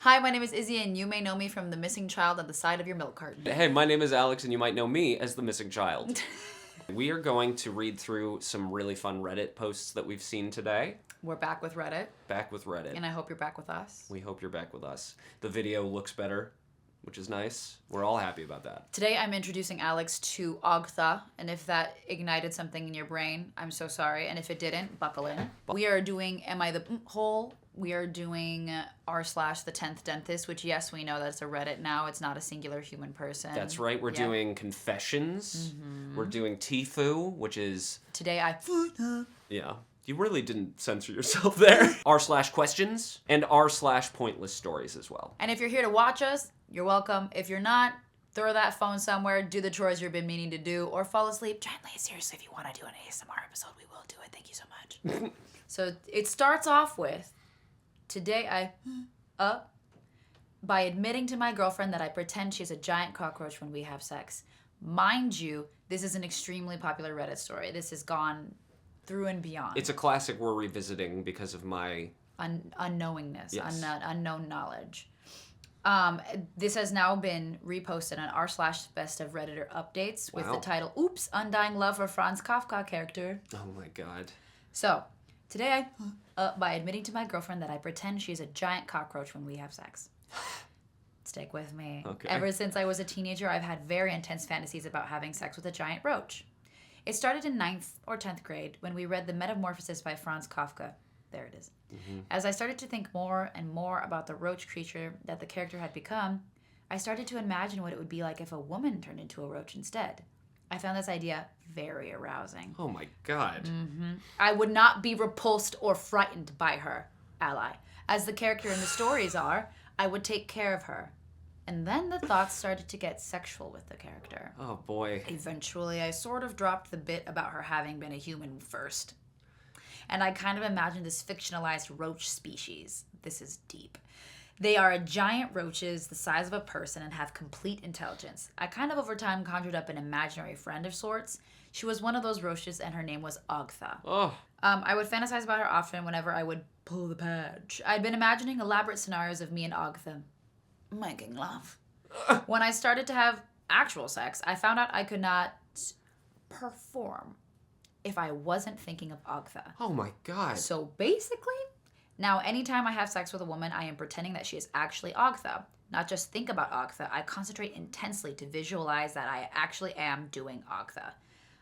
Hi, my name is Izzy, and you may know me from the missing child on the side of your milk carton. Hey, my name is Alex, and you might know me as the missing child. We are going to read through some really fun Reddit posts that we've seen today. We're back with Reddit, Back with Reddit. and I hope you're back with us. We hope you're back with us. The video looks better, which is nice. We're all happy about that. Today, I'm introducing Alex to Ogtha, and if that ignited something in your brain, I'm so sorry, and if it didn't, buckle in. We are doing Am I the Hole? We are doing r/the 10th dentist, which, yes, we know that's a Reddit now. It's not a singular human person. That's right. We're doing confessions. We're doing Tifu, which is... Today, Yeah. You really didn't censor yourself there. r/questions and r/pointless stories as well. And if you're here to watch us, you're welcome. If you're not, throw that phone somewhere, do the chores you've been meaning to do, or fall asleep gently. Seriously, if you want to do an ASMR episode, we will do it. Thank you so much. So it starts off with, today by admitting to my girlfriend that I pretend she's a giant cockroach when we have sex. Mind you, this is an extremely popular Reddit story. This has gone through and beyond. It's a classic we're revisiting because of my... unknowingness, Yes. unknown knowledge. This has now been reposted on r/best of Redditor updates with the title, Oops, Undying Love for Franz Kafka character. Oh my god. So, today by admitting to my girlfriend that I pretend she's a giant cockroach when we have sex. Stick with me. Okay. Ever since I was a teenager, I've had very intense fantasies about having sex with a giant roach. It started in 9th or 10th grade when we read The Metamorphosis by Franz Kafka. There it is. As I started to think more and more about the roach creature that the character had become, I started to imagine what it would be like if a woman turned into a roach instead. I found this idea very arousing. Oh my god. I would not be repulsed or frightened by her, ally. As the character in the stories are, I would take care of her. And then the thoughts started to get sexual with the character. Oh boy. Eventually, I sort of dropped the bit about her having been a human first. And I kind of imagined this fictionalized roach species. This is deep. They are giant roaches the size of a person and have complete intelligence. I kind of over time conjured up an imaginary friend of sorts. She was one of those roaches and her name was Ogtha. Oh. I would fantasize about her often whenever I would pull the page. I'd been imagining elaborate scenarios of me and Ogtha making love. When I started to have actual sex, I found out I could not perform if I wasn't thinking of Ogtha. Oh my god. So basically, now anytime I have sex with a woman, I am pretending that she is actually Ogtha. Not just think about Ogtha, I concentrate intensely to visualize that I actually am doing Ogtha.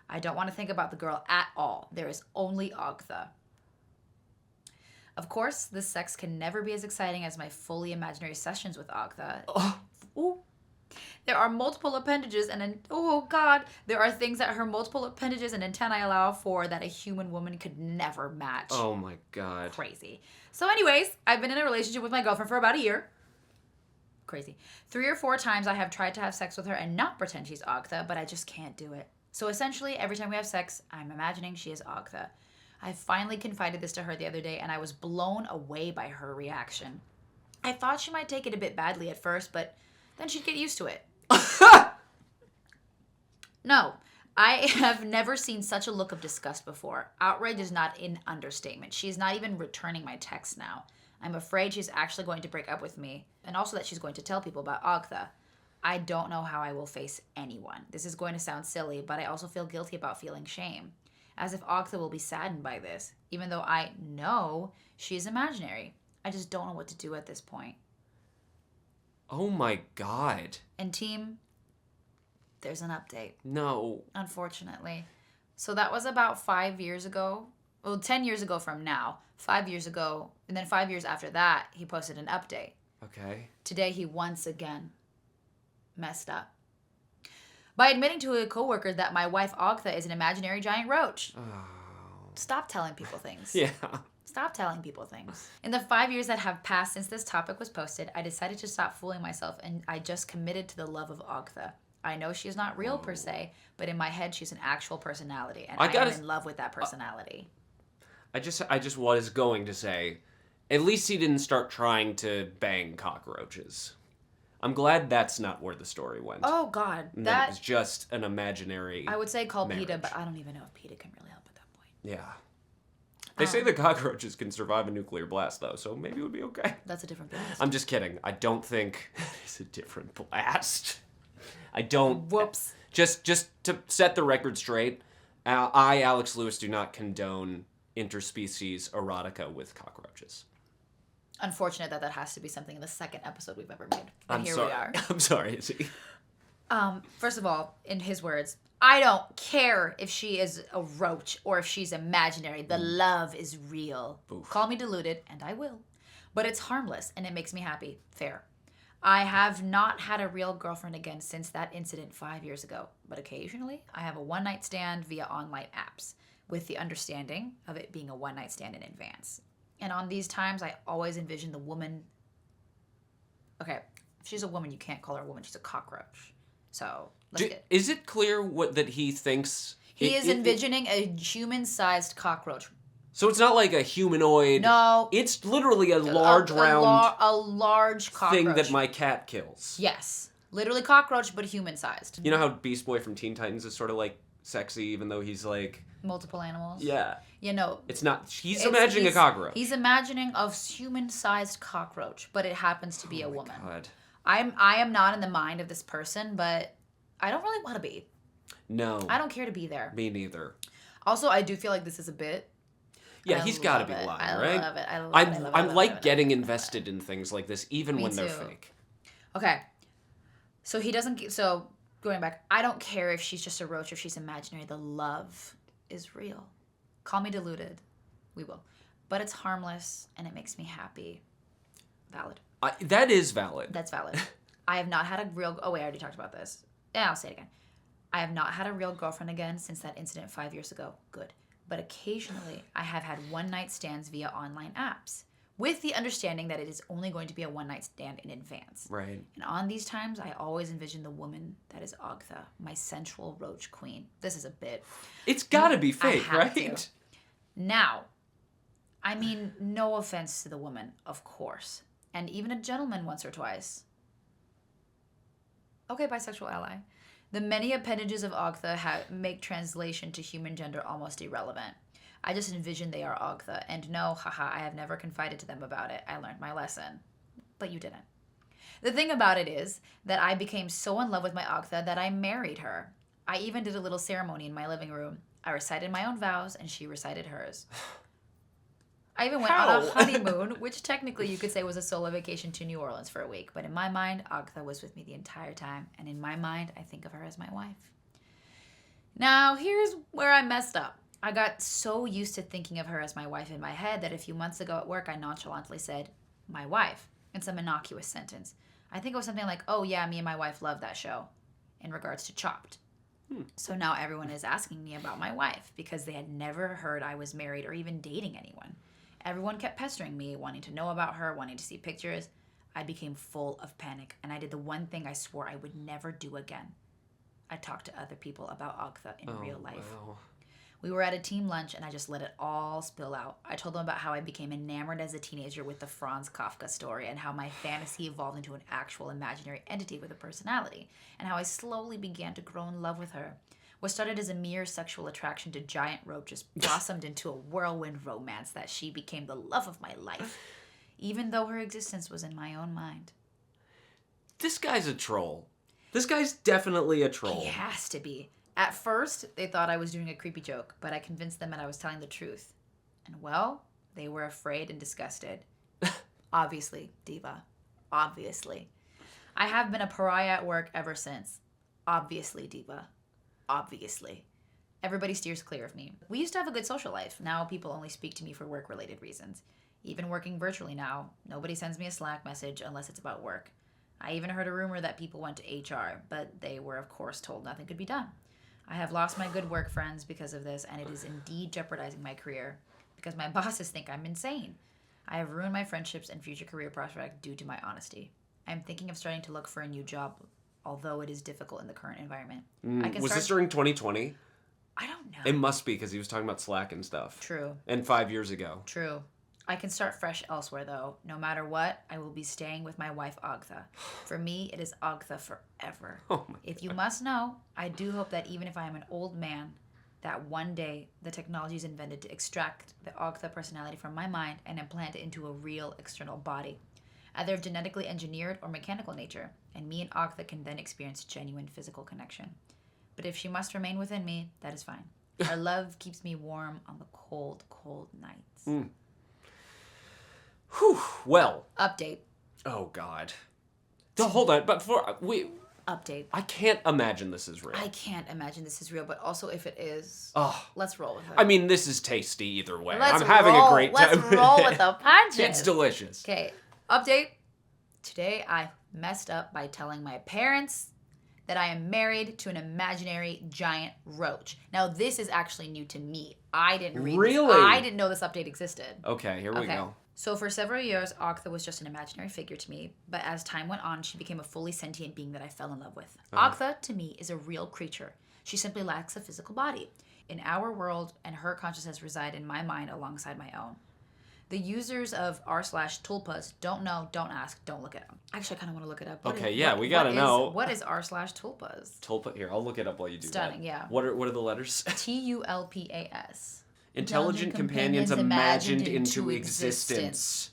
I don't want to think about the girl at all. There is only Ogtha. Of course, this sex can never be as exciting as my fully imaginary sessions with Ogtha. Oh. Ooh. There are multiple appendages there are things that her multiple appendages and antennae allow for that a human woman could never match. Oh my god. Crazy. So anyways, I've been in a relationship with my girlfriend for about a year. Crazy. 3 or 4 times I have tried to have sex with her and not pretend she's Ogtha, but I just can't do it. So essentially, every time we have sex, I'm imagining she is Ogtha. I finally confided this to her the other day, and I was blown away by her reaction. I thought she might take it a bit badly at first, but then she'd get used to it. No, I have never seen such a look of disgust before. Outrage is not an understatement. She's not even returning my texts now. I'm afraid she's actually going to break up with me, and also that she's going to tell people about Ogtha. I don't know how I will face anyone. This is going to sound silly, but I also feel guilty about feeling shame. As if Ogtha will be saddened by this, even though I know she is imaginary. I just don't know what to do at this point. Oh my god. And team, there's an update. No. Unfortunately. So that was about 5 years ago. Well, 10 years ago from now. 5 years ago. And then 5 years after that, he posted an update. Okay. Today, he once again messed up by admitting to a coworker that my wife Ogtha is an imaginary giant roach. Oh. Stop telling people things. Yeah. Stop telling people things. In the 5 years that have passed since this topic was posted, I decided to stop fooling myself and I just committed to the love of Ogtha. I know she's not real per se, but in my head she's an actual personality, and I am in love with that personality. I just was going to say, at least he didn't start trying to bang cockroaches. I'm glad that's not where the story went. Oh God, that was just an imaginary. I would say call marriage. PETA, but I don't even know if PETA can really help at that point. Yeah. They say the cockroaches can survive a nuclear blast, though, so maybe it would be okay. That's a different blast. I'm just kidding. I don't think it's a different blast. I don't. Whoops. Just to set the record straight, I, Alex Lewis, do not condone interspecies erotica with cockroaches. Unfortunate that has to be something in the second episode we've ever made. But here sorry. we are. I'm sorry, Izzy. First of all, in his words, I don't care if she is a roach or if she's imaginary. The love is real. Oof. Call me deluded, and I will. But it's harmless, and it makes me happy. Fair. I have not had a real girlfriend again since that incident 5 years ago. But occasionally, I have a one-night stand via online apps, with the understanding of it being a one-night stand in advance. And on these times, I always envision the woman... Okay, if she's a woman, you can't call her a woman. She's a cockroach. So, Is it clear that he thinks... He is envisioning a human-sized cockroach. So it's not like a humanoid... No. It's literally a large, round... A large cockroach. thing that my cat kills. Yes. Literally cockroach, but human-sized. You know how Beast Boy from Teen Titans is sort of like sexy, even though he's like... Multiple animals? Yeah. You know... It's not... He's imagining a cockroach. He's imagining a human-sized cockroach, but it happens to be a woman. God. I am not in the mind of this person, but I don't really want to be. No. I don't care to be there. Me neither. Also, I do feel like this is a bit. Yeah, he's got to be lying, right? I love it. I like getting invested in things like this, even when they're fake. Okay. So he doesn't... So, going back, I don't care if she's just a roach or if she's imaginary. The love is real. Call me deluded. We will. But it's harmless, and it makes me happy. Valid. That is valid. That's valid. I have not had a real... Oh, wait, I already talked about this. Yeah, I'll say it again. I have not had a real girlfriend again since that incident 5 years ago. Good. But occasionally, I have had one-night stands via online apps, with the understanding that it is only going to be a one-night stand in advance. Right. And on these times, I always envision the woman that is Ogtha, my sensual roach queen. This is a bit. It's got to be fake, right? To. Now, I mean, no offense to the woman, of course. And even a gentleman once or twice. Okay, bisexual ally. The many appendages of Ogtha make translation to human gender almost irrelevant. I just envision they are Ogtha, and no, haha, I have never confided to them about it. I learned my lesson. But you didn't. The thing about it is that I became so in love with my Ogtha that I married her. I even did a little ceremony in my living room. I recited my own vows, and she recited hers. I even went on a honeymoon, which technically you could say was a solo vacation to New Orleans for a week. But in my mind, Ogtha was with me the entire time. And in my mind, I think of her as my wife. Now, here's where I messed up. I got so used to thinking of her as my wife in my head that a few months ago at work, I nonchalantly said, my wife, in some innocuous sentence. I think it was something like, oh yeah, me and my wife love that show, in regards to Chopped. So now everyone is asking me about my wife because they had never heard I was married or even dating anyone. Everyone kept pestering me, wanting to know about her, wanting to see pictures. I became full of panic, and I did the one thing I swore I would never do again. I talked to other people about Ogtha in real life. Wow. We were at a team lunch, and I just let it all spill out. I told them about how I became enamored as a teenager with the Franz Kafka story, and how my fantasy evolved into an actual imaginary entity with a personality, and how I slowly began to grow in love with her. What started as a mere sexual attraction to giant roaches blossomed into a whirlwind romance that she became the love of my life, even though her existence was in my own mind. This guy's a troll. This guy's definitely a troll. He has to be. At first, they thought I was doing a creepy joke, but I convinced them that I was telling the truth. And well, they were afraid and disgusted. Obviously, diva. Obviously. I have been a pariah at work ever since. Obviously, diva. Obviously. Everybody steers clear of me. We used to have a good social life. Now people only speak to me for work-related reasons. Even working virtually now, nobody sends me a Slack message unless it's about work. I even heard a rumor that people went to HR, but they were of course told nothing could be done. I have lost my good work friends because of this, and it is indeed jeopardizing my career because my bosses think I'm insane. I have ruined my friendships and future career prospects due to my honesty. I'm thinking of starting to look for a new job, although it is difficult in the current environment. Was this during 2020? I don't know. It must be, because he was talking about Slack and stuff. True. And 5 years ago. True. I can start fresh elsewhere, though. No matter what, I will be staying with my wife, Ogtha. For me, it is Ogtha forever. Oh my If you must know, I do hope that even if I am an old man, that one day the technology is invented to extract the Ogtha personality from my mind and implant it into a real external body, either of genetically engineered or mechanical nature, and me and Ogtha can then experience genuine physical connection. But if she must remain within me, that is fine. Our love keeps me warm on the cold, cold nights. Whew. Well. Update. Oh, God. Hold on, but Update. I can't imagine this is real. I can't imagine this is real, but also if it is, let's roll with it. I mean, this is tasty either way. I'm having a great time. Let's roll with the punches. It's delicious. Okay, update. Today I messed up by telling my parents that I am married to an imaginary giant roach. Now, this is actually new to me. I didn't read Really? this. I didn't know this update existed. Okay, here we go. So for several years, Ogtha was just an imaginary figure to me, but as time went on, she became a fully sentient being that I fell in love with. Ogtha, to me, is a real creature. She simply lacks a physical body. In our world, and her consciousness reside in my mind alongside my own. The users of r/Tulpas don't know, don't ask, don't look it up. Actually, I kind of want to look it up. We gotta know. What is r/Tulpas? Tulpa, here, I'll look it up while you do Stunning, that. yeah. What are the letters? Tulpas. Intelligent companions imagined into existence.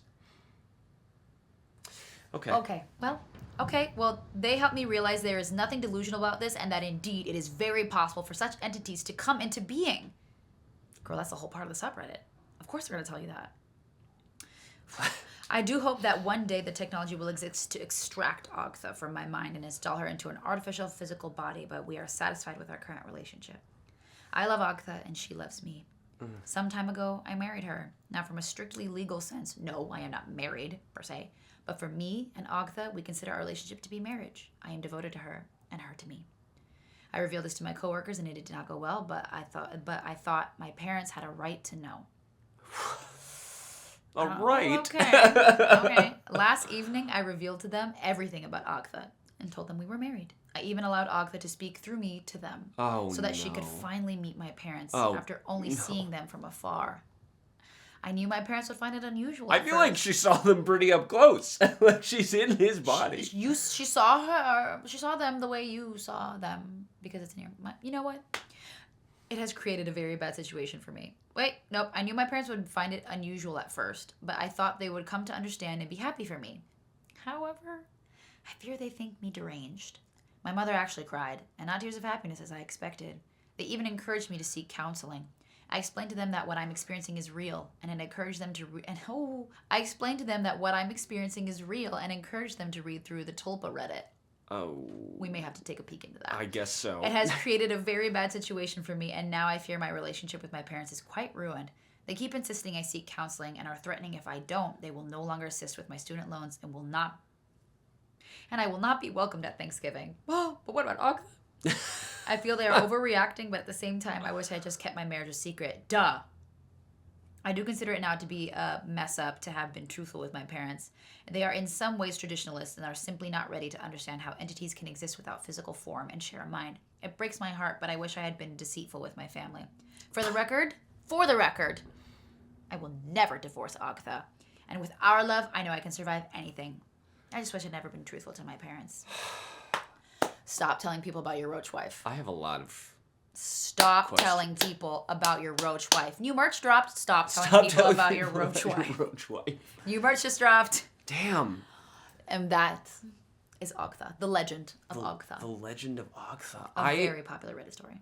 Okay. Well, they helped me realize there is nothing delusional about this and that indeed it is very possible for such entities to come into being. Girl, that's the whole part of the subreddit. Of course they're going to tell you that. I do hope that one day the technology will exist to extract Ogtha from my mind and install her into an artificial physical body, but we are satisfied with our current relationship. I love Ogtha and she loves me. Some time ago, I married her. Now, from a strictly legal sense, no, I am not married, per se. But for me and Ogtha, we consider our relationship to be marriage. I am devoted to her, and her to me. I revealed this to my coworkers, and it did not go well, but I thought my parents had a right to know. All right. Okay. Last evening, I revealed to them everything about Ogtha and told them we were married. I even allowed Ogtha to speak through me to them so that she could finally meet my parents after only seeing them from afar. I knew my parents would find it unusual. I feel like she saw them pretty up close. Like she's in his body. She saw them the way you saw them because it's near. You know what? It has created a very bad situation for me. Wait, nope. I knew my parents would find it unusual at first, but I thought they would come to understand and be happy for me. However, I fear they think me deranged. My mother actually cried, and not tears of happiness as I expected. They even encouraged me to seek counseling. I explained to them that what I'm experiencing is real, and I encouraged them to I explained to them that what I'm experiencing is real, and encouraged them to read through the Tulpa Reddit. Oh. We may have to take a peek into that. I guess so. It has created a very bad situation for me, and now I fear my relationship with my parents is quite ruined. They keep insisting I seek counseling and are threatening if I don't, they will no longer assist with my student loans and I will not be welcomed at Thanksgiving. Oh, but what about Ogtha? I feel they are overreacting, but at the same time, I wish I just kept my marriage a secret. Duh. I do consider it now to be a mess up to have been truthful with my parents. They are in some ways traditionalists and are simply not ready to understand how entities can exist without physical form and share a mind. It breaks my heart, but I wish I had been deceitful with my family. For the record, I will never divorce Ogtha. And with our love, I know I can survive anything. I just wish I'd never been truthful to my parents. Stop telling people about your roach wife. I have a lot of Stop questions. telling people about your roach wife. New merch dropped. Stop telling people about your roach wife. New merch just dropped. Damn. And that is Ogtha, the legend of Ogtha. The legend of Ogtha. A very popular Reddit story.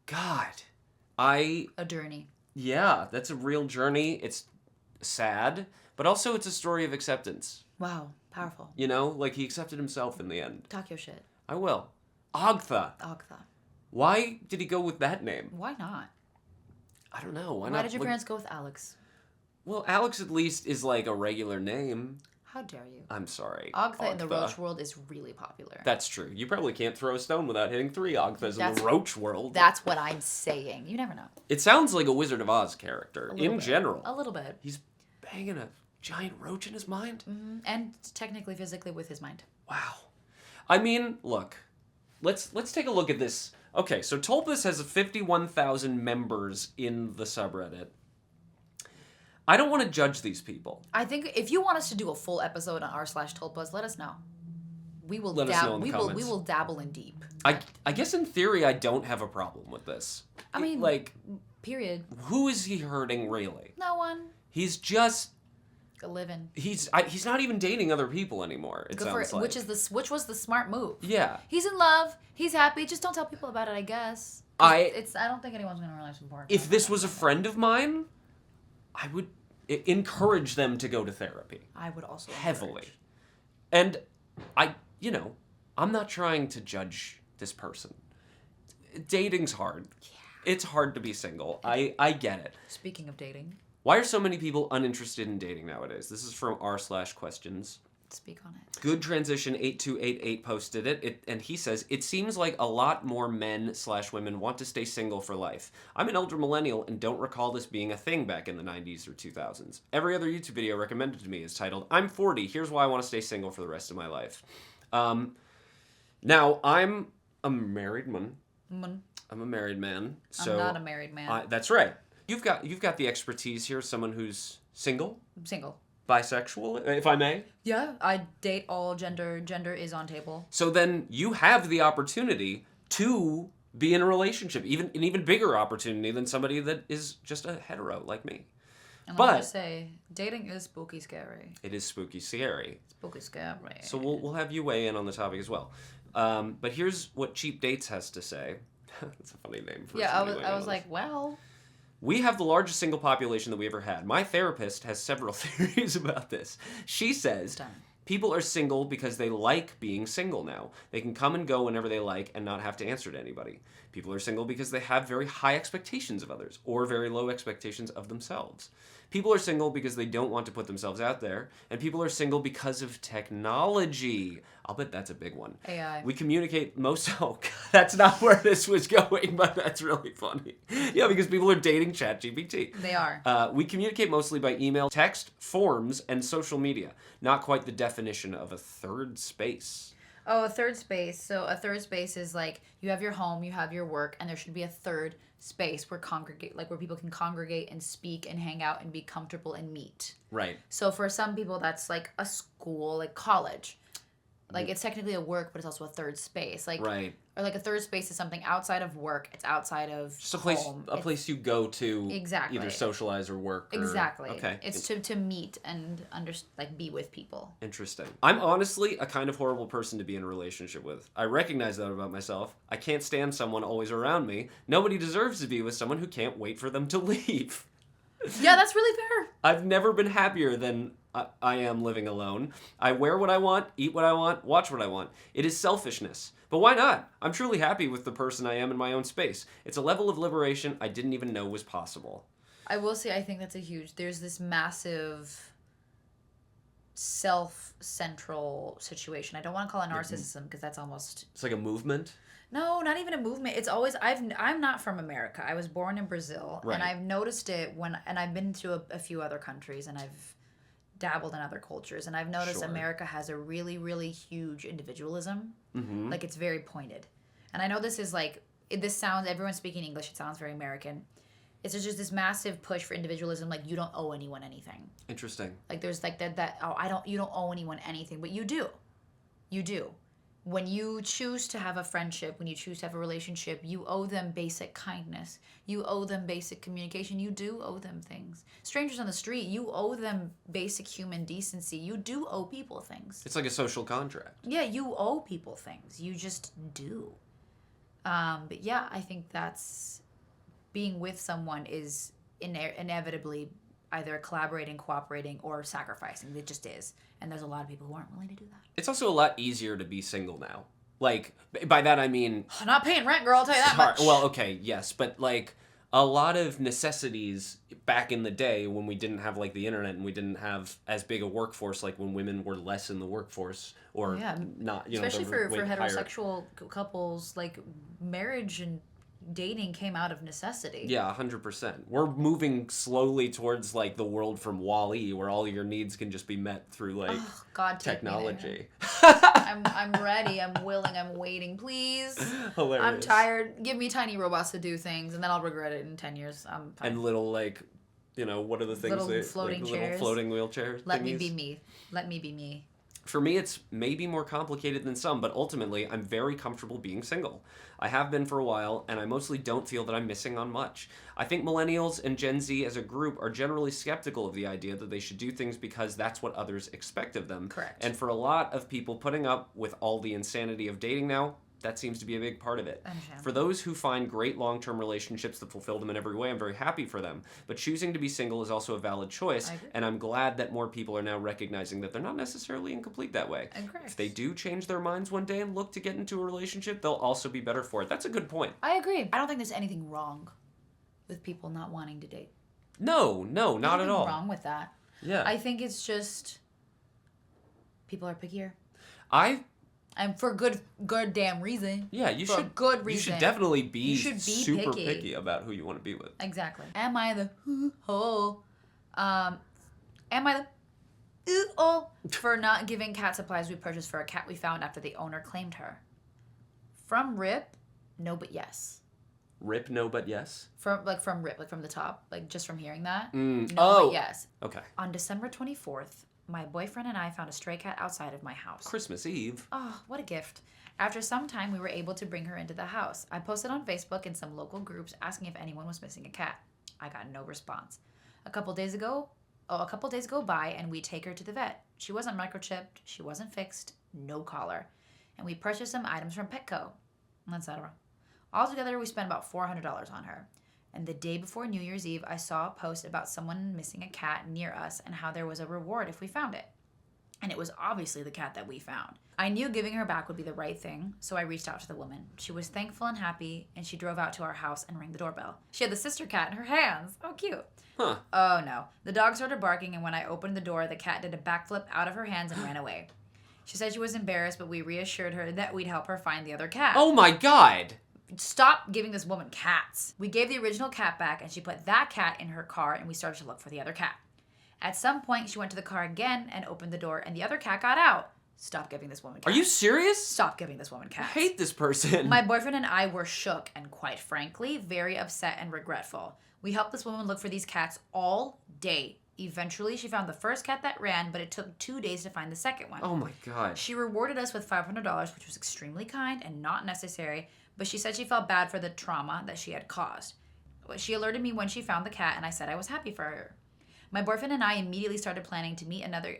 God. A journey. Yeah, that's a real journey. It's sad, but also it's a story of acceptance. Wow, powerful. You know, like he accepted himself in the end. Talk your shit. I will. Ogtha. Why did he go with that name? Why not? I don't know. Why not? Why did your parents go with Alex? Well, Alex at least is like a regular name. How dare you? I'm sorry. Ogtha in the roach world is really popular. That's true. You probably can't throw a stone without hitting 3 Ogthas in the roach world. That's what I'm saying. You never know. It sounds like a Wizard of Oz character in general. A little bit. He's banging a giant roach in his mind? Mm-hmm. And technically, physically with his mind. Wow. I mean, look. Let's take a look at this. Okay, so Tulpas has 51,000 members in the subreddit. I don't want to judge these people. I think if you want us to do a full episode on r/Tulpas, let us know. we will Let us know in the we comments. will dabble in deep. I guess in theory I don't have a problem with this. I mean, like, period. who is he hurting really? No one. He's just A living. he's not even dating other people anymore. It Good sounds for, like which was the smart move. yeah. He's in love. He's happy. Just don't tell people about it, I guess. I don't think anyone's gonna realize important. If this was a friend of mine, I would encourage them to go to therapy. I would also heavily. encourage. And I'm not trying to judge this person. Dating's hard. Yeah. It's hard to be single. I get it. Speaking of dating. Why are so many people uninterested in dating nowadays? This is from r/questions. Speak on it. Good Transition 8288 posted it, and he says, it seems like a lot more men/women want to stay single for life. I'm an elder millennial and don't recall this being a thing back in the 90s or 2000s. Every other YouTube video recommended to me is titled, I'm 40, here's why I want to stay single for the rest of my life. Now, I'm a married man. I'm a married man. So I'm not a married man. that's right. You've got the expertise here, someone who's single? I'm single. Bisexual, if I may? Yeah, I date all gender. Gender is on table. So then you have the opportunity to be in a relationship, an even bigger opportunity than somebody that is just a hetero like me. And But let me just say, dating is spooky scary. it is spooky scary. Spooky scary. So we'll have you weigh in on the topic as well. But here's what Cheap Dates has to say. That's a funny name for somebody I was like, well. We have the largest single population that we ever had. My therapist has several theories about this. She says people are single because they like being single now. They can come and go whenever they like and not have to answer to anybody. People are single because they have very high expectations of others or very low expectations of themselves. People are single because they don't want to put themselves out there. And people are single because of technology. I'll bet that's a big one. AI. We communicate most... Oh, God, that's not where this was going, but that's really funny. Yeah, because people are dating ChatGPT. They are. We communicate mostly by email, text, forums, and social media. Not quite the definition of a third space. Oh, a third space. So a third space is like you have your home, you have your work, and there should be a third space where people can congregate and speak and hang out and be comfortable and meet. Right. So for some people that's like a school, like college. Like it's technically a work, but it's also a third space. Like right. Or like a third space is something outside of work. It's outside of just a place you go to exactly. either socialize or work. Exactly. Okay. It's to meet and be with people. Interesting. I'm honestly a kind of horrible person to be in a relationship with. I recognize that about myself. I can't stand someone always around me. Nobody deserves to be with someone who can't wait for them to leave. Yeah, that's really fair. I've never been happier than I am living alone. I wear what I want, eat what I want, watch what I want. It is selfishness. But why not? I'm truly happy with the person I am in my own space. It's a level of liberation I didn't even know was possible. I will say I think that's there's this massive self-central situation. I don't want to call it narcissism because that's almost... It's like a movement? No, not even a movement. It's always... I'm not from America. I was born in Brazil. Right. And I've noticed it and I've been to a few other countries and I've dabbled in other cultures. And I've noticed America has a really, really huge individualism. Mm-hmm. Like it's very pointed. And I know this is like... Everyone's speaking English. It sounds very American. It's just this massive push for individualism, like you don't owe anyone anything. Interesting. Like there's like you don't owe anyone anything, but you do. You do. When you choose to have a friendship, when you choose to have a relationship, you owe them basic kindness. You owe them basic communication. You do owe them things. Strangers on the street, you owe them basic human decency. You do owe people things. It's like a social contract. Yeah, you owe people things. You just do. But yeah, I think that's... Being with someone is inevitably either collaborating, cooperating, or sacrificing. It just is. And there's a lot of people who aren't willing to do that. It's also a lot easier to be single now. Like, by that I mean... I'm not paying rent, girl, I'll tell you that much. Well, okay, yes. But, like, a lot of necessities back in the day when we didn't have, like, the internet and we didn't have as big a workforce, like when women were less in the workforce or not, especially for heterosexual couples, like, marriage and dating came out of necessity. Yeah, 100%. We're moving slowly towards like the world from WALL-E, where all your needs can just be met through like technology. I'm ready. I'm willing. I'm waiting. Please. Hilarious. I'm tired. Give me tiny robots to do things, and then I'll regret it in 10 years. I'm fine. And little like, what are the things? Little floating chairs. Little floating wheelchairs. Let me be me. Let me be me. For me, it's maybe more complicated than some, but ultimately, I'm very comfortable being single. I have been for a while, and I mostly don't feel that I'm missing on much. I think millennials and Gen Z as a group are generally skeptical of the idea that they should do things because that's what others expect of them. Correct. And for a lot of people putting up with all the insanity of dating now, that seems to be a big part of it. For those who find great long-term relationships that fulfill them in every way, I'm very happy for them. But choosing to be single is also a valid choice, and I'm glad that more people are now recognizing that they're not necessarily incomplete that way. If they do change their minds one day and look to get into a relationship, they'll also be better for it. That's a good point. I agree. I don't think there's anything wrong with people not wanting to date. No, not at all. Nothing wrong with that. Yeah. I think it's just people are pickier. And for good damn reason. Yeah, you for should. Good reason. You should definitely be, super picky. picky about who you want to be with. Exactly. Am I the hole? Am I the for not giving cat supplies we purchased for a cat we found after the owner claimed her? From Rip, no but yes. Rip, no but yes? From Rip, like from the top, like just from hearing that. No but yes. Okay. On December 24th, my boyfriend and I found a stray cat outside of my house. Christmas Eve. Oh, what a gift. After some time, we were able to bring her into the house. I posted on Facebook and some local groups asking if anyone was missing a cat. I got no response. A couple days go by and we take her to the vet. She wasn't microchipped, she wasn't fixed, no collar. And we purchased some items from Petco, etc. Altogether, we spent about $400 on her. And the day before New Year's Eve, I saw a post about someone missing a cat near us and how there was a reward if we found it. And it was obviously the cat that we found. I knew giving her back would be the right thing, so I reached out to the woman. She was thankful and happy, and she drove out to our house and rang the doorbell. She had the sister cat in her hands. Oh, cute. Huh. Oh, no. The dog started barking, and when I opened the door, the cat did a backflip out of her hands and ran away. She said she was embarrassed, but we reassured her that we'd help her find the other cat. Oh, my God. Stop giving this woman cats. We gave the original cat back, and she put that cat in her car, and we started to look for the other cat. At some point, she went to the car again and opened the door, and the other cat got out. Stop giving this woman cats. Are you serious? Stop giving this woman cats. I hate this person. My boyfriend and I were shook and, quite frankly, very upset and regretful. We helped this woman look for these cats all day. Eventually, she found the first cat that ran, but it took 2 days to find the second one. Oh, my God. She rewarded us with $500, which was extremely kind and not necessary, but she said she felt bad for the trauma that she had caused. She alerted me when she found the cat, and I said I was happy for her. My boyfriend and I immediately started planning to meet another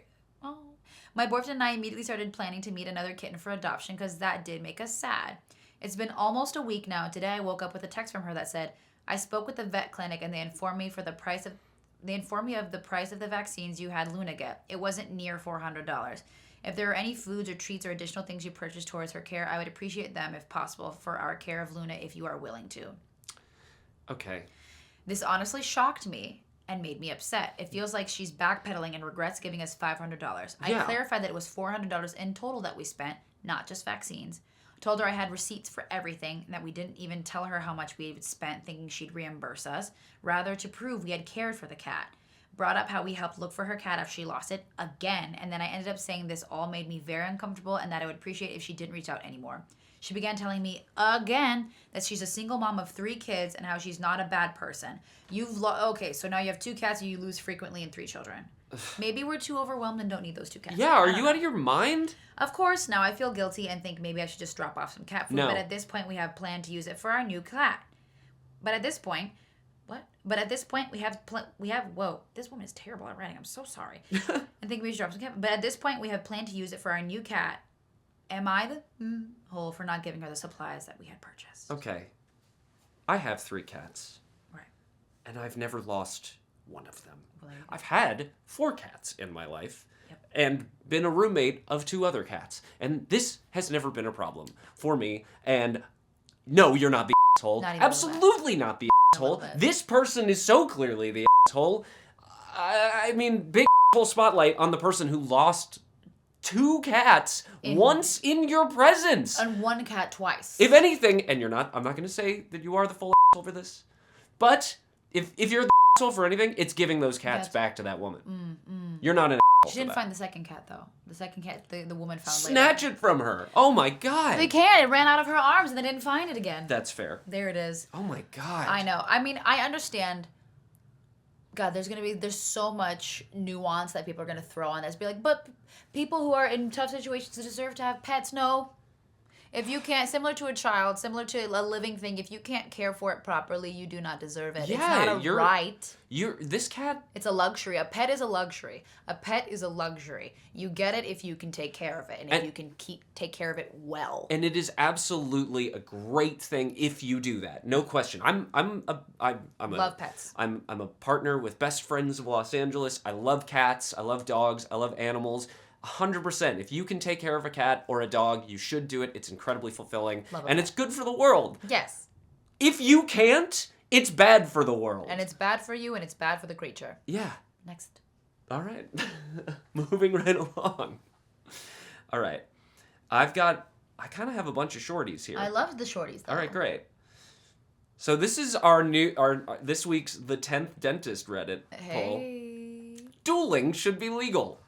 kitten for adoption because that did make us sad. It's been almost a week now. Today I woke up with a text from her that said, I spoke with the vet clinic and they informed me of the price of the vaccines you had Luna get. It wasn't near $400. If there are any foods or treats or additional things you purchase towards her care, I would appreciate them if possible for our care of Luna if you are willing to. Okay. This honestly shocked me and made me upset. It feels like she's backpedaling and regrets giving us $500. I clarified that it was $400 in total that we spent, not just vaccines. I told her I had receipts for everything and that we didn't even tell her how much we had spent thinking she'd reimburse us, rather to prove we had cared for the cat. Brought up how we helped look for her cat after she lost it again, and then I ended up saying this all made me very uncomfortable and that I would appreciate if she didn't reach out anymore. She began telling me again that she's a single mom of 3 kids and how she's not a bad person. Okay, so now you have 2 cats and you lose frequently and 3 children. Maybe we're too overwhelmed and don't need those 2 cats. Yeah, are you out of your mind? Of course, now I feel guilty and think maybe I should just drop off some cat food. No. But at this point, we have planned to use it for our new cat. But at this point, whoa, this woman is terrible at writing. I'm so sorry. I think we should drop some cat. But at this point, we have planned to use it for our new cat. Am I the hole for not giving her the supplies that we had purchased? Okay. I have 3 cats. Right. And I've never lost one of them. Well, I've had 4 cats in my life. Yep. And been a roommate of 2 other cats. And this has never been a problem for me. And no, you're not the asshole. Absolutely not the asshole. This person is so clearly the asshole. I mean, big asshole spotlight on the person who lost 2 cats once in your presence. And 1 cat twice. If anything, and I'm not going to say that you are the full asshole for this, but if you're the asshole for anything, it's giving those cats back to that woman. You're not an asshole. She didn't find the second cat, though. The second cat, the woman found Snatch later. it from her. Oh my God. They can't. It ran out of her arms and they didn't find it again. That's fair. There it is. Oh my God. I know. I mean, I understand God, there's so much nuance that people are gonna throw on this. Be like, but people who are in tough situations deserve to have pets. No. If you can't, similar to a child, similar to a living thing, if you can't care for it properly, you do not deserve it. Yeah, it's not a right. This cat. It's a luxury. A pet is a luxury. A pet is a luxury. You get it if you can take care of it, and if you can take care of it well. And it is absolutely a great thing if you do that. No question. Love pets. I'm a partner with Best Friends of Los Angeles. I love cats. I love dogs. I love animals. 100%. If you can take care of a cat or a dog, you should do it. It's incredibly fulfilling. And it's good for the world. Yes. If you can't, it's bad for the world. And it's bad for you and it's bad for the creature. Yeah. Next. All right. Moving right along. All right. I kind of have a bunch of shorties here. I loved the shorties, though. All right, great. So this is this week's The 10th Dentist Reddit poll. Dueling should be legal.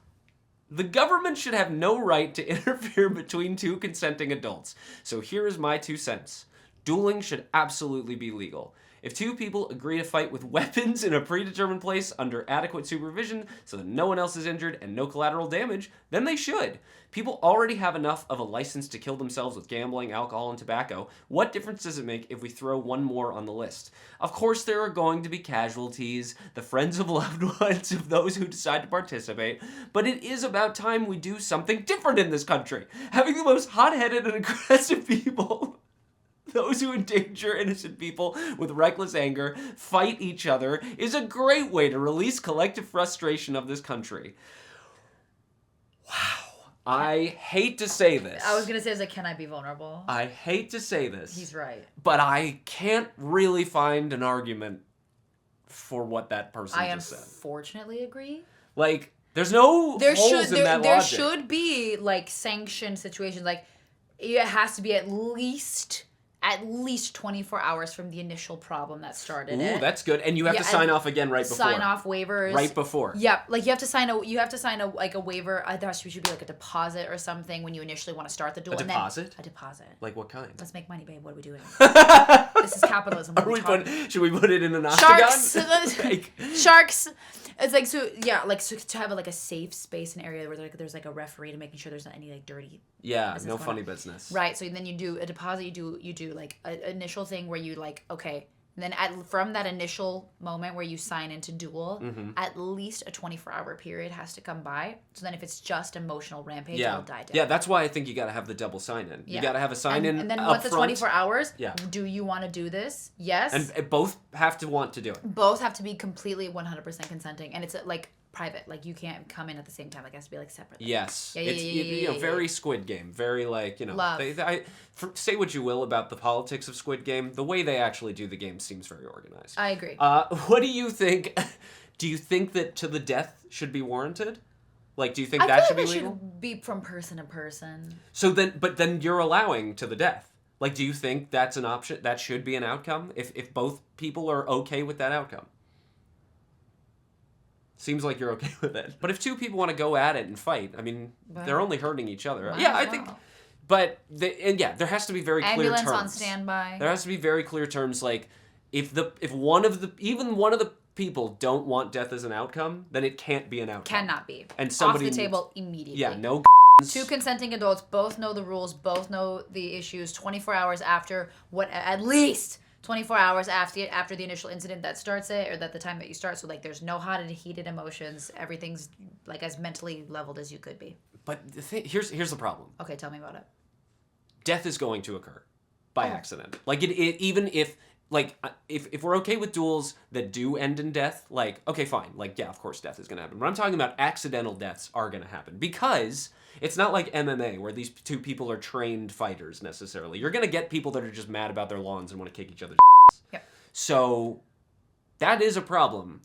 The government should have no right to interfere between two consenting adults. So here is my 2 cents. Dueling should absolutely be legal. If two people agree to fight with weapons in a predetermined place under adequate supervision so that no one else is injured and no collateral damage, then they should. People already have enough of a license to kill themselves with gambling, alcohol, and tobacco. What difference does it make if we throw one more on the list? Of course there are going to be casualties, the friends of loved ones of those who decide to participate, but it is about time we do something different in this country. Having the most hot-headed and aggressive people, those who endanger innocent people with reckless anger, fight each other, is a great way to release collective frustration of this country. Wow. I hate to say this. I was going to say, can I be vulnerable? I hate to say this. He's right. But I can't really find an argument for what that person just said. I unfortunately agree. Like, there's no holes in that logic. There should be, like, sanctioned situations. Like, it has to be at least 24 hours from the initial problem that started it. Ooh, that's good. And you have to sign off again right before. Sign off waivers. Right before. Yeah, like you have to sign a like a waiver. I thought it should be like a deposit or something when you initially want to start the duel. A deposit? A deposit. Like what kind? Let's make money, babe. What are we doing? This is capitalism. Should we put it in an octagon? Sharks. Sharks. It's like so to have a safe space and area where there's like a referee to making sure there's not any like dirty. Yeah, no funny business. Right. So then you do a deposit. You do like an initial thing where you like okay. And then from that initial moment where you sign into duel, at least a 24-hour period has to come by. So then if it's just emotional rampage, it'll die down. Yeah, that's why I think you got to have the double sign-in. Yeah. You got to have a sign-in and then once the 24 hours, yeah. Do you want to do this? Yes. And both have to want to do it. Both have to be completely 100% consenting. And it's like private. Like you can't come in at the same time. Like it has to be like separate. Yes. It's very Squid Game. Very like, Love. Say what you will about the politics of Squid Game. The way they actually do the game seems very organized. I agree. What do you think? Do you think that to the death should be warranted? Like, do you think that should be legal? Should be from person to person. So then you're allowing to the death. Like, do you think that's an option? That should be an outcome if both people are okay with that outcome? Seems like you're okay with it. But if two people want to go at it and fight, I mean, they're only hurting each other. Yeah, I think. But there has to be very clear terms. Ambulance on standby. There has to be very clear terms. Like, if one of the people don't want death as an outcome, then it can't be an outcome. Cannot be. And somebody off the table immediately. Yeah, no. Two consenting adults both know the rules, both know the issues. 24 hours after at least 24 hours after the initial incident that starts it, or the time that you start. So like, there's no hot and heated emotions. Everything's like as mentally leveled as you could be. But here's the problem. Okay, tell me about it. Death is going to occur by accident. Like even if we're okay with duels that do end in death, like, okay, fine. Like, yeah, of course death is going to happen. But I'm talking about accidental deaths are going to happen because it's not like MMA where these two people are trained fighters necessarily. You're going to get people that are just mad about their lawns and want to kick each other's Yep. So that is a problem.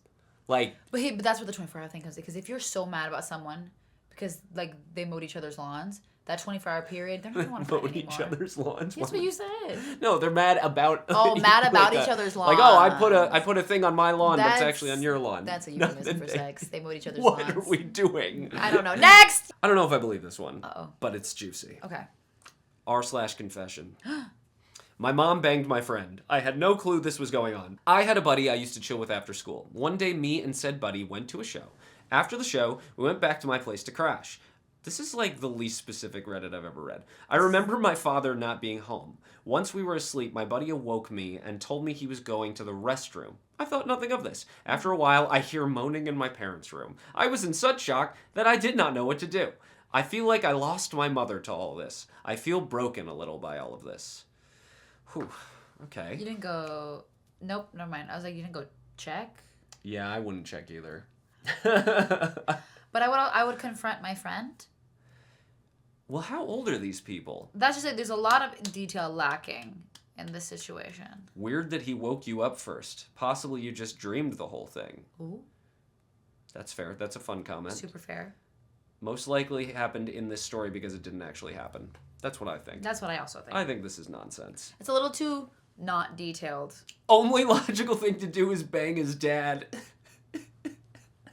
Like, but that's where the 24-hour thing comes in. Because if you're so mad about someone because like they mowed each other's lawns, that 24-hour period, they're not going to want to fight anymore. Each other's lawns. That's what you said. No, they're mad about. Mad about each other's lawns. Like, I put a thing on my lawn, but it's actually on your lawn. That's a euphemism for sex. They mowed each other's lawns. What are we doing? I don't know. Next. I don't know if I believe this one. Uh-oh. But it's juicy. Okay. r/confession. My mom banged my friend. I had no clue this was going on. I had a buddy I used to chill with after school. One day, me and said buddy went to a show. After the show, we went back to my place to crash. This is like the least specific Reddit I've ever read. I remember my father not being home. Once we were asleep, my buddy awoke me and told me he was going to the restroom. I thought nothing of this. After a while, I hear moaning in my parents' room. I was in such shock that I did not know what to do. I feel like I lost my mother to all this. I feel broken a little by all of this. Whew. Okay. You didn't go... Nope, never mind. I was like, you didn't go check? Yeah, I wouldn't check either. But I would confront my friend. Well, how old are these people? That's just it. There's a lot of detail lacking in this situation. Weird that he woke you up first. Possibly you just dreamed the whole thing. Ooh. That's fair. That's a fun comment. Super fair. Most likely happened in this story because it didn't actually happen. That's what I think. That's what I also think. I think this is nonsense. It's a little too not detailed. Only logical thing to do is bang his dad.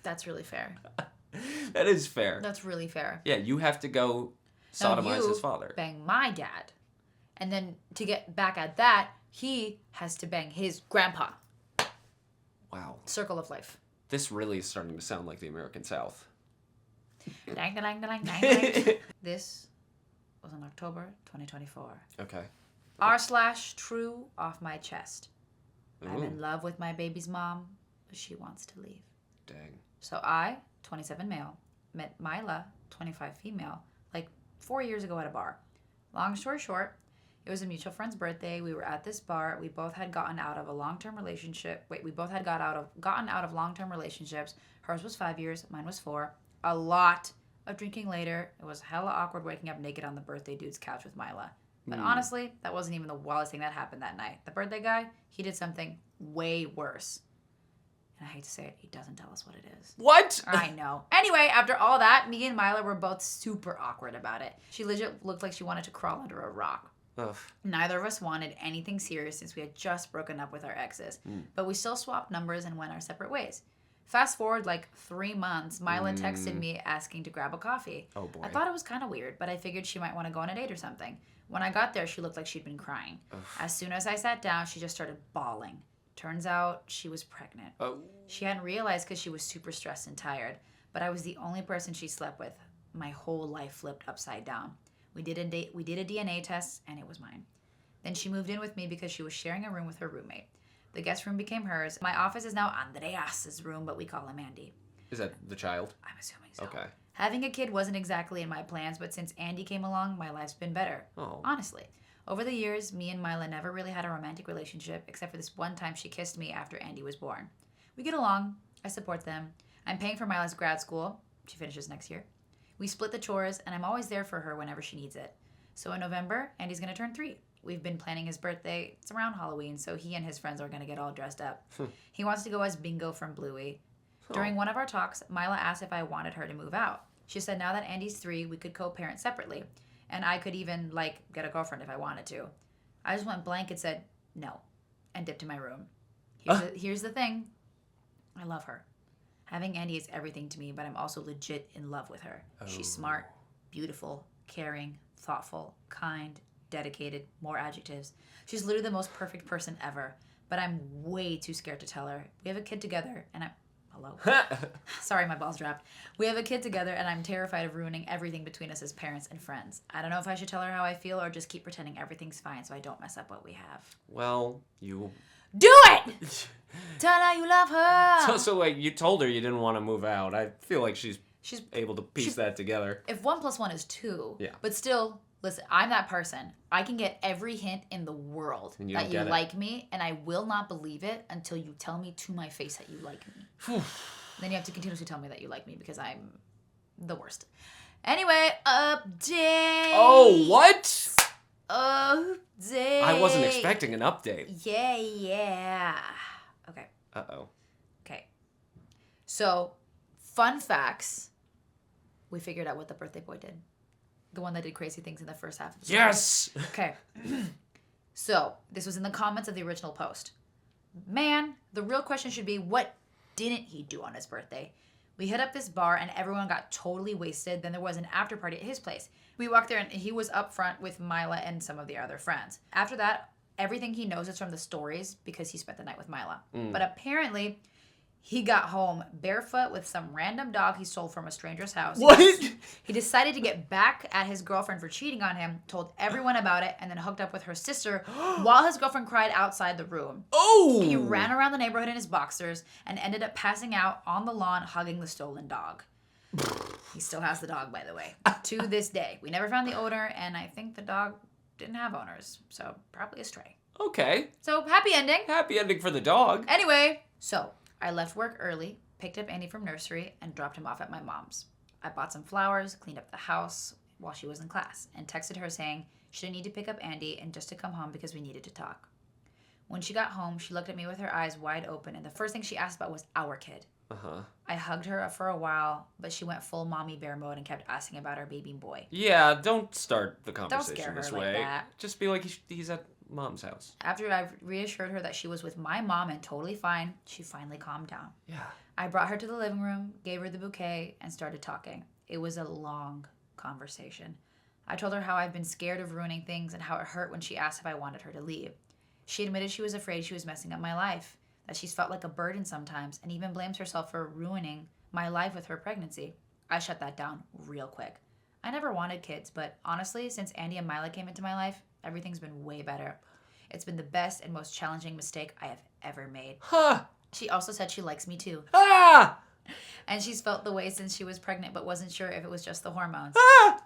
That's really fair. That is fair. That's really fair. Yeah, you have to go sodomize his father. Bang my dad. And then to get back at that, he has to bang his grandpa. Wow. Circle of life. This really is starting to sound like the American South. Dang, dang, dang, dang, dang. This was in October 2024. Okay. R/true off my chest. I'm Ooh. in love with my baby's mom, but she wants to leave. Dang. So I, 27 male, met Mila, 25 female, like 4 years ago at a bar. Long story short, it was a mutual friend's birthday. We were at this bar. We both had gotten out of a long-term relationship. We both had gotten out of long-term relationships. Hers was 5 years. Mine was 4. A lot of drinking later. It was hella awkward waking up naked on the birthday dude's couch with Mila. But honestly, that wasn't even the wildest thing that happened that night. The birthday guy, he did something way worse. And I hate to say it, he doesn't tell us what it is. What? I know. Anyway, after all that, me and Mila were both super awkward about it. She legit looked like she wanted to crawl under a rock. Ugh. Neither of us wanted anything serious since we had just broken up with our exes. But we still swapped numbers and went our separate ways. Fast forward like 3 months, Mila texted me asking to grab a coffee. Oh boy. I thought it was kind of weird, but I figured she might want to go on a date or something. When I got there, she looked like she'd been crying. Ugh. As soon as I sat down, she just started bawling. Turns out she was pregnant. Oh. She hadn't realized because she was super stressed and tired, but I was the only person she slept with. My whole life flipped upside down. We did a DNA test, and it was mine. Then she moved in with me because she was sharing a room with her roommate. The guest room became hers. My office is now Andreas's room, but we call him Andy. Is that the child? I'm assuming so. Okay. Having a kid wasn't exactly in my plans, but since Andy came along, my life's been better. Oh. Honestly. Over the years, me and Mila never really had a romantic relationship, except for this one time she kissed me after Andy was born. We get along. I support them. I'm paying for Mila's grad school. She finishes next year. We split the chores, and I'm always there for her whenever she needs it. So in November, Andy's going to turn 3. We've been planning his birthday. It's around Halloween, so he and his friends are going to get all dressed up. He wants to go as Bingo from Bluey. During one of our talks, Mila asked if I wanted her to move out. She said now that Andy's 3, we could co-parent separately. And I could even, get a girlfriend if I wanted to. I just went blank and said no and dipped in my room. Here's the thing. I love her. Having Andy is everything to me, but I'm also legit in love with her. Oh. She's smart, beautiful, caring, thoughtful, kind, dedicated, more adjectives. She's literally the most perfect person ever, but I'm way too scared to tell her. We have a kid together, and hello. Sorry, my balls dropped. We have a kid together, and I'm terrified of ruining everything between us as parents and friends. I don't know if I should tell her how I feel or just keep pretending everything's fine so I don't mess up what we have. Well, you... Do it! Tell her you love her! So wait, you told her you didn't want to move out. I feel like she's able to piece that together. If 1 + 1 is 2, yeah. But still... Listen, I'm that person. I can get every hint in the world that you like me, and I will not believe it until you tell me to my face that you like me. Then you have to continuously tell me that you like me because I'm the worst. Anyway, update. Oh, what? Update. I wasn't expecting an update. Yeah. Okay. Uh-oh. Okay. So, fun facts. We figured out what the birthday boy did. The one that did crazy things in the first half of the story. Yes! Okay. So, this was in the comments of the original post. Man, the real question should be, what didn't he do on his birthday? We hit up this bar and everyone got totally wasted. Then there was an after party at his place. We walked there and he was up front with Mila and some of the other friends. After that, everything he knows is from the stories because he spent the night with Mila. But apparently, he got home barefoot with some random dog he stole from a stranger's house. What? He decided to get back at his girlfriend for cheating on him, told everyone about it, and then hooked up with her sister while his girlfriend cried outside the room. Oh! He ran around the neighborhood in his boxers and ended up passing out on the lawn hugging the stolen dog. He still has the dog, by the way, to this day. We never found the owner, and I think the dog didn't have owners, so probably a stray. Okay. So, happy ending. Happy ending for the dog. Anyway, so I left work early, picked up Andy from nursery, and dropped him off at my mom's. I bought some flowers, cleaned up the house while she was in class, and texted her saying she didn't need to pick up Andy and just to come home because we needed to talk. When she got home, she looked at me with her eyes wide open, and the first thing she asked about was our kid. Uh-huh. I hugged her for a while, but she went full mommy bear mode and kept asking about our baby boy. Yeah, don't start the Don't conversation scare her this like way. that. Just be like, he's at mom's house. After I reassured her that she was with my mom and totally fine, she finally calmed down. Yeah. I brought her to the living room, gave her the bouquet, and started talking. It was a long conversation. I told her how I've been scared of ruining things and how it hurt when she asked if I wanted her to leave. She admitted she was afraid she was messing up my life, that she's felt like a burden sometimes, and even blames herself for ruining my life with her pregnancy. I shut that down real quick. I never wanted kids, but honestly, since Andy and Mila came into my life, everything's been way better. It's been the best and most challenging mistake I have ever made. Huh. She also said she likes me too. Ah! And she's felt the way since she was pregnant, but wasn't sure if it was just the hormones. Ah!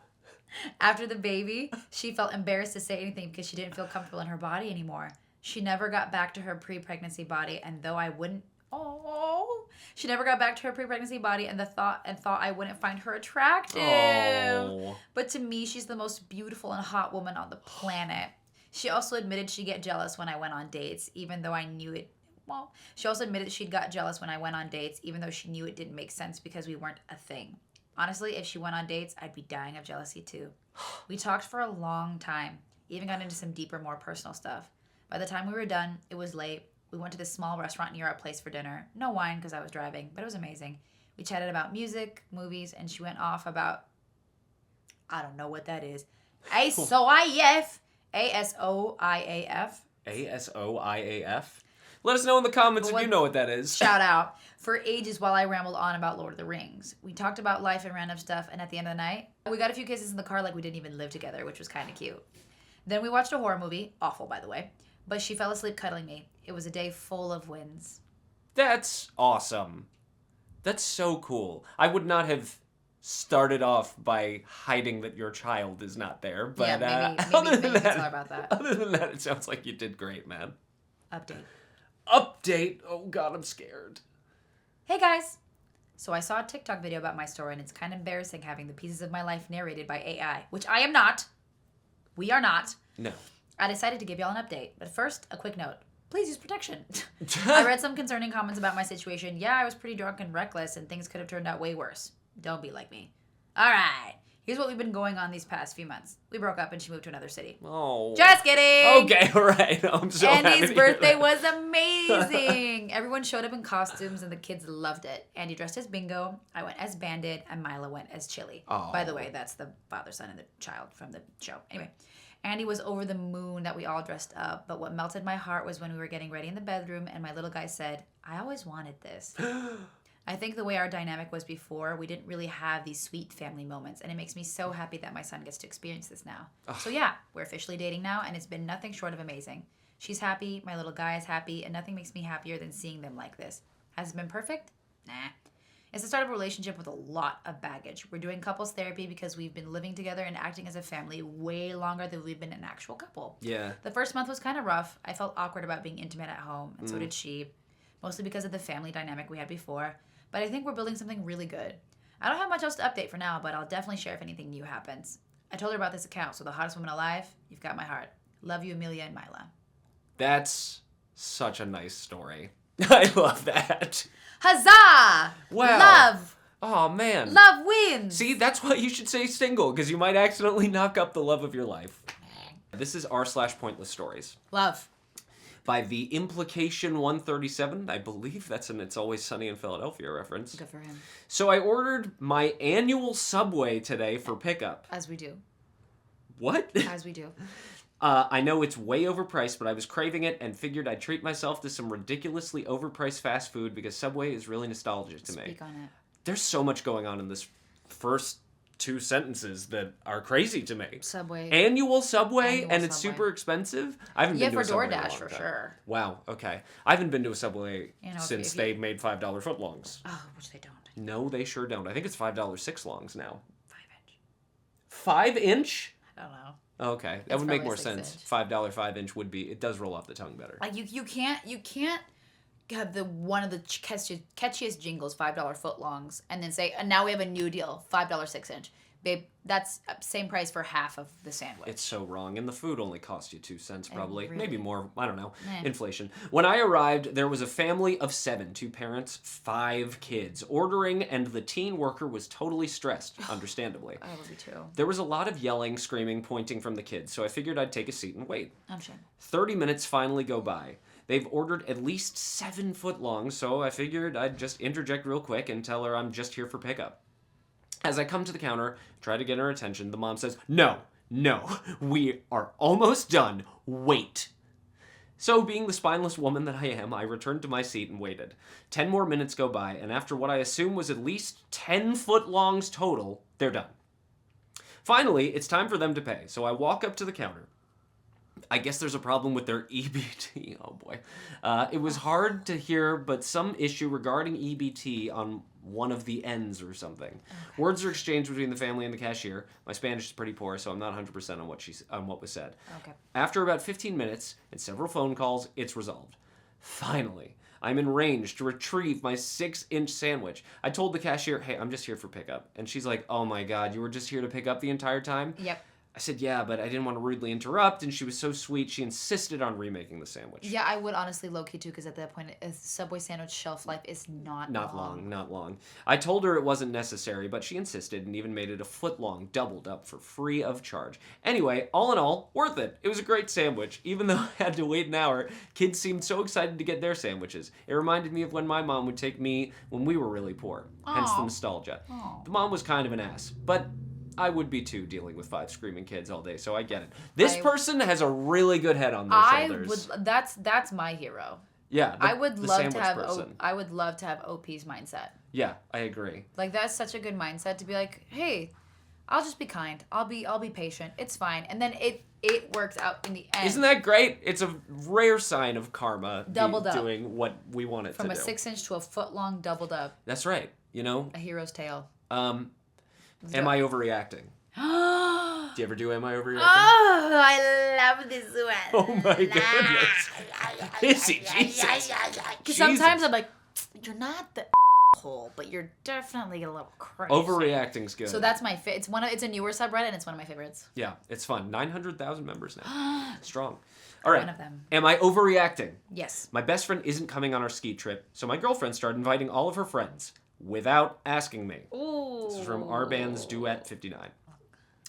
After the baby, she felt embarrassed to say anything because she didn't feel comfortable in her body anymore. She never got back to her pre-pregnancy body, and though I wouldn't, she never got back to her pre-pregnancy body, and thought I wouldn't find her attractive. Oh. But to me, she's the most beautiful and hot woman on the planet. She also admitted she'd get jealous when I went on dates, even though I knew it. Well, she also admitted she'd got jealous when I went on dates, even though she knew it didn't make sense because we weren't a thing. Honestly, if she went on dates, I'd be dying of jealousy too. We talked for a long time, even got into some deeper, more personal stuff. By the time we were done, it was late. We went to this small restaurant near our place for dinner. No wine because I was driving, but it was amazing. We chatted about music, movies, and she went off about, I don't know what that is. ASOIAF. ASOIAF. ASOIAF? Let us know in the comments if you know what that is. Shout out. For ages while I rambled on about Lord of the Rings. We talked about life and random stuff, and at the end of the night, we got a few kisses in the car like we didn't even live together, which was kind of cute. Then we watched a horror movie. Awful, by the way. But she fell asleep cuddling me. It was a day full of wins. That's awesome. That's so cool. I would not have started off by hiding that your child is not there, but yeah, maybe other than tell her that, about that. other than that, it sounds like you did great, man. Update. Oh God, I'm scared. Hey guys. So I saw a TikTok video about my story, and it's kind of embarrassing having the pieces of my life narrated by AI, which I am not. We are not. No. I decided to give y'all an update. But first, a quick note. Please use protection. I read some concerning comments about my situation. Yeah, I was pretty drunk and reckless, and things could have turned out way worse. Don't be like me. All right. Here's what we've been going on these past few months. We broke up, and she moved to another city. Oh. Just kidding. Okay, all right. I'm so happy Andy's to hear birthday that. was amazing. Everyone showed up in costumes, and the kids loved it. Andy dressed as Bingo. I went as Bandit, and Mila went as Chili. Oh. By the way, that's the father, son, and the child from the show. Anyway. Andy was over the moon that we all dressed up, but what melted my heart was when we were getting ready in the bedroom and my little guy said, I always wanted this. I think the way our dynamic was before, we didn't really have these sweet family moments, and it makes me so happy that my son gets to experience this now. So yeah, we're officially dating now, and it's been nothing short of amazing. She's happy, my little guy is happy, and nothing makes me happier than seeing them like this. Has it been perfect? Nah. It's the start of a relationship with a lot of baggage. We're doing couples therapy because we've been living together and acting as a family way longer than we've been an actual couple. Yeah. The first month was kind of rough. I felt awkward about being intimate at home, and so did she, mostly because of the family dynamic we had before. But I think we're building something really good. I don't have much else to update for now, but I'll definitely share if anything new happens. I told her about this account, so the hottest woman alive, you've got my heart. Love you, Amelia and Mila. That's such a nice story. I love that. Huzzah! Wow. Love! Oh, man. Love wins! See, that's why you should say single, because you might accidentally knock up the love of your life. This is r/pointless stories. Love. By the Implication 137. I believe that's an It's Always Sunny in Philadelphia reference. Good for him. So I ordered my annual Subway today for pickup. As we do. What? As we do. I know it's way overpriced, but I was craving it and figured I'd treat myself to some ridiculously overpriced fast food because Subway is really nostalgic to me. Speak on it. There's so much going on in this first 2 sentences that are crazy to me. Subway. Annual Subway, Annual and it's Subway. super expensive? I haven't been to for a Subway in a DoorDash long for time. sure. Wow, okay. I haven't been to a Subway You know, since if they made $5 footlongs. Oh, which they don't. No, they sure don't. I think it's $5 six-longs now. 5 inch. 5-inch? I don't know. Okay, that would make more probably sense. 6 $5 5-inch would be. It does roll off the tongue better. Like you can't have one of the catchiest jingles, $5 footlongs, and then say, and now we have a new deal, $5 6-inch. Babe, that's same price for half of the sandwich. It's so wrong, and the food only cost you 2 cents probably, really- maybe more. I don't know. Eh. Inflation. When I arrived, there was a family of 7, 2 parents, 5 kids, ordering, and the teen worker was totally stressed, understandably. I would be too. There was a lot of yelling, screaming, pointing from the kids, so I figured I'd take a seat and wait. I'm sure. 30 minutes finally go by. They've ordered at least 7 footlongs, so I figured I'd just interject real quick and tell her I'm just here for pickup. As I come to the counter, try to get her attention, the mom says, No, we are almost done. Wait. So, being the spineless woman that I am, I returned to my seat and waited. 10 more minutes go by, and after what I assume was at least 10 footlongs total, they're done. Finally, it's time for them to pay, so I walk up to the counter. I guess there's a problem with their EBT. Oh boy. It was hard to hear, but some issue regarding EBT on one of the ends or something. Okay. Words are exchanged between the family and the cashier. My Spanish is pretty poor, so I'm not 100% on what was said. Okay. After about 15 minutes and several phone calls, it's resolved. Finally, I'm in range to retrieve my 6-inch sandwich. I told the cashier, hey, I'm just here for pickup. And she's like, oh my God, you were just here to pick up the entire time? Yep. I said, yeah, but I didn't want to rudely interrupt, and she was so sweet, she insisted on remaking the sandwich. Yeah, I would honestly low-key too, because at that point, a Subway sandwich shelf life is not long. I told her it wasn't necessary, but she insisted and even made it a foot-long, doubled up for free of charge. Anyway, all in all, worth it. It was a great sandwich. Even though I had to wait an hour, kids seemed so excited to get their sandwiches. It reminded me of when my mom would take me when we were really poor, hence the nostalgia. Aww. The mom was kind of an ass, but I would be too, dealing with 5 screaming kids all day, so I get it. This person has a really good head on their shoulders. That's my hero. Yeah, I would love to have person. I would love to have OP's mindset. Yeah, I agree. Like that's such a good mindset to be like, hey, I'll just be kind. I'll be patient. It's fine. And then it works out in the end. Isn't that great? It's a rare sign of karma. Doubled up. Doing what we want it to do. From a 6-inch to a foot-long doubled up. That's right. You know? A hero's tale. Am I overreacting? Do you ever do Am I Overreacting? Oh, I love this one. Oh my goodness. Izzy, Jesus. Because sometimes I'm like, you're not the hole, but you're definitely a little crazy. Overreacting's good. So that's my it's a newer subreddit and it's one of my favorites. Yeah, it's fun. 900,000 members now. Strong. All right. One of them. Am I overreacting? Yes. My best friend isn't coming on our ski trip, so my girlfriend started inviting all of her friends without asking me. Ooh. This is from our band's Duet 59.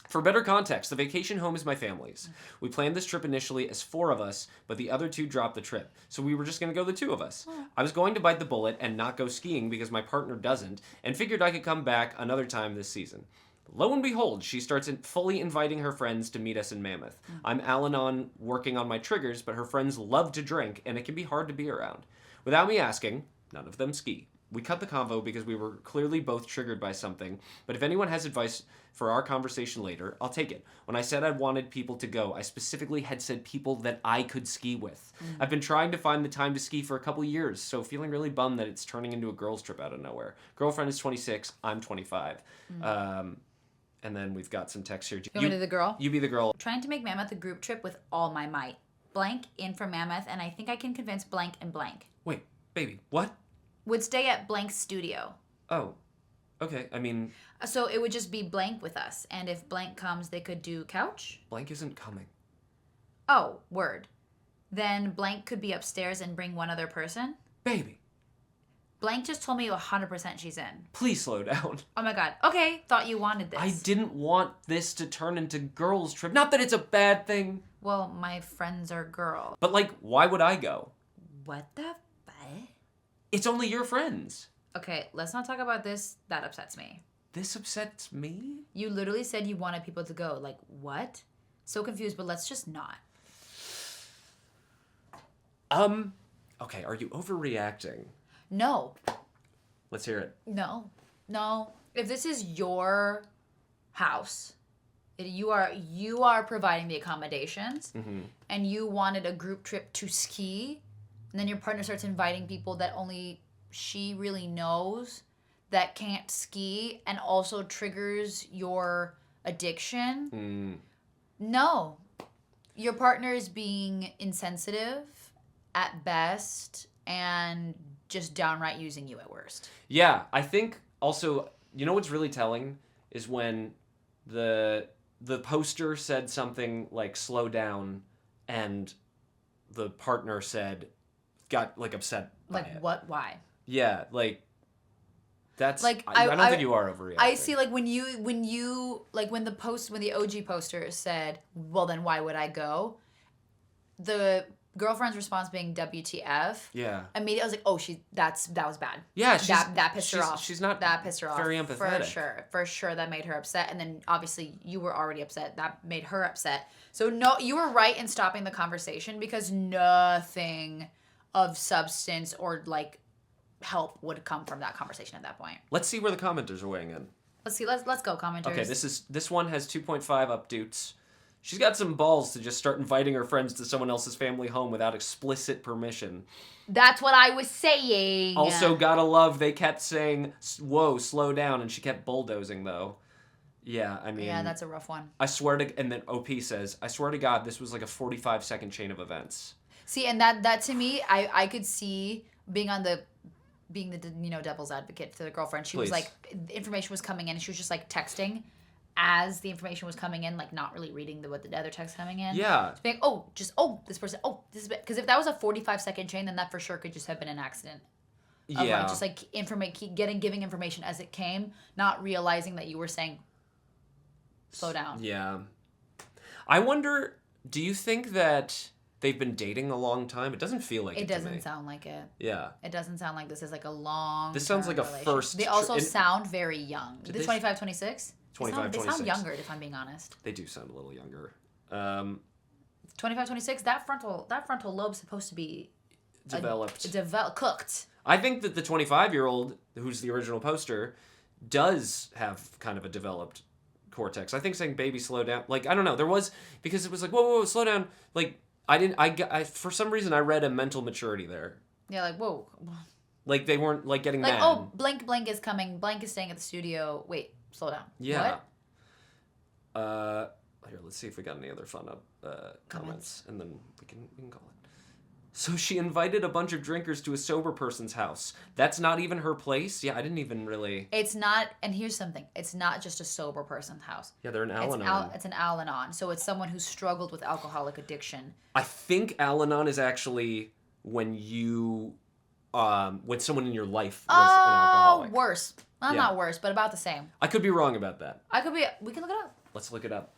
For better context, the vacation home is my family's. We planned this trip initially as 4 of us, but the other 2 dropped the trip, so we were just going to go the 2 of us. I was going to bite the bullet and not go skiing because my partner doesn't, and figured I could come back another time this season. Lo and behold, she starts fully inviting her friends to meet us in Mammoth. I'm Al-Anon working on my triggers, but her friends love to drink, and it can be hard to be around. Without me asking, none of them ski. We cut the convo because we were clearly both triggered by something, but if anyone has advice for our conversation later, I'll take it. When I said I wanted people to go, I specifically had said people that I could ski with. I've been trying to find the time to ski for a couple years, so feeling really bummed that it's turning into a girls' trip out of nowhere. Girlfriend is 26, I'm 25. And then we've got some text here. You want me to be the girl? You be the girl. Trying to make Mammoth a group trip with all my might. Blank in for Mammoth, and I think I can convince blank and blank. Wait, baby, what? Would stay at blank's studio. Oh, okay. I mean... So it would just be blank with us, and if blank comes, they could do couch? Blank isn't coming. Oh, word. Then blank could be upstairs and bring one other person? Baby. Blank just told me 100% she's in. Please slow down. Oh my god. Okay, thought you wanted this. I didn't want this to turn into girls' trip. Not that it's a bad thing. Well, my friends are girls. But like, why would I go? What the fuck? It's only your friends. Okay, let's not talk about this. That upsets me. This upsets me? You literally said you wanted people to go. Like, what? So confused, but let's just not. Okay, are you overreacting? No. Let's hear it. No. If this is your house, you are providing the accommodations, and you wanted a group trip to ski, and then your partner starts inviting people that only she really knows that can't ski, and also triggers your addiction. No. Your partner is being insensitive at best and just downright using you at worst. Yeah, I think also, you know what's really telling is when the poster said something like slow down and the partner got like upset by Like it. what? Why? Yeah, like that's Like I don't think you are overreacting. I see, like when the OG poster said, well then why would I go? The girlfriend's response being WTF. Yeah. Immediately I was like, oh, that was bad. Yeah, that pissed her off. She's not that pissed her off. very empathetic. For sure that made her upset, and then obviously you were already upset. That made her upset. So no, you were right in stopping the conversation because nothing of substance or like help would come from that conversation at that point. Let's see where the commenters are weighing in. Let's see. Let's go, commenters. Okay, this one has 2.5 updates. She's got some balls to just start inviting her friends to someone else's family home without explicit permission. That's what I was saying. Also, gotta love, they kept saying, whoa, slow down, and she kept bulldozing, though. Yeah, I mean... Yeah, that's a rough one. I swear to... And then OP says, I swear to God, this was like a 45-second chain of events. See, and that to me, I could see being the devil's advocate to the girlfriend. She was like, the information was coming in, and she was just like texting as the information was coming in, like not really reading what the other text coming in. Yeah. Just being, this person, this is because if that was a 45-second chain, then that for sure could just have been an accident. Of Yeah. like, just like giving information as it came, not realizing that you were saying, slow down. Yeah. I wonder, do you think that they've been dating a long time? It doesn't feel like it. It doesn't sound like it. Yeah. It doesn't sound like this is like a long. This sounds like a first. They also sound very young. The 25, 26? 25, they 26. sound younger, if I'm being honest. They do sound a little younger. 25, 26, that frontal lobe's supposed to be developed. Cooked. I think that the 25-year-old, who's the original poster, does have kind of a developed cortex. I think saying baby slow down, like, I don't know, there was, because it was like, whoa, slow down, like, I for some reason I read a mental maturity there. Yeah, like, whoa. Like, they weren't, like, getting like, mad. oh, blank is coming, blank is staying at the studio, wait, slow down. Yeah. What? Here, let's see if we got any other fun comments, and then we can call it. So she invited a bunch of drinkers to a sober person's house. That's not even her place? Yeah, I didn't even really... It's not, and here's something. It's not just a sober person's house. Yeah, they're an Al-Anon. It's an Al-Anon. So it's someone who's struggled with alcoholic addiction. I think Al-Anon is actually when you... when someone in your life was an alcoholic. Worse. Well, not worse, but about the same. I could be wrong about that. We can look it up. Let's look it up.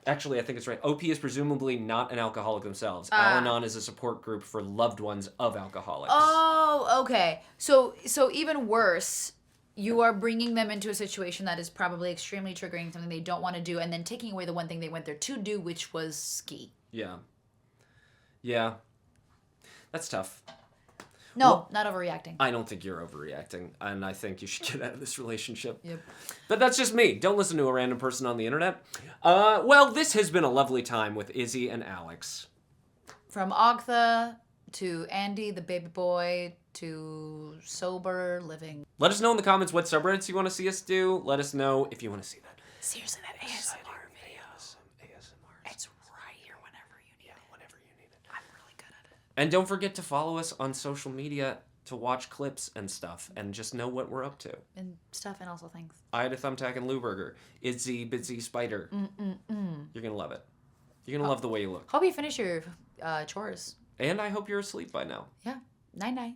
Actually, I think it's right. OP is presumably not an alcoholic themselves. Al-Anon is a support group for loved ones of alcoholics. Oh, okay. So even worse, you are bringing them into a situation that is probably extremely triggering, something they don't want to do, and then taking away the one thing they went there to do, which was ski. Yeah. Yeah. That's tough. No, not overreacting. I don't think you're overreacting, and I think you should get out of this relationship. Yep. But that's just me. Don't listen to a random person on the internet. Well, this has been a lovely time with Izzy and Alex. From Ogtha to Andy, the baby boy, to sober living. Let us know in the comments what subreddits you want to see us do. Let us know if you want to see that. Seriously, that ASMR video. ASMR. It's right here whenever you need it. Whenever you need it. I'm really good at it. And don't forget to follow us on social media to watch clips and stuff and just know what we're up to. And stuff and also things. I had a thumbtack and Lou Burger. Izzy Bitsy Spider. You're going to love it. You're going to love the way you look. Hope you finish your chores. And I hope you're asleep by now. Yeah. Night-night.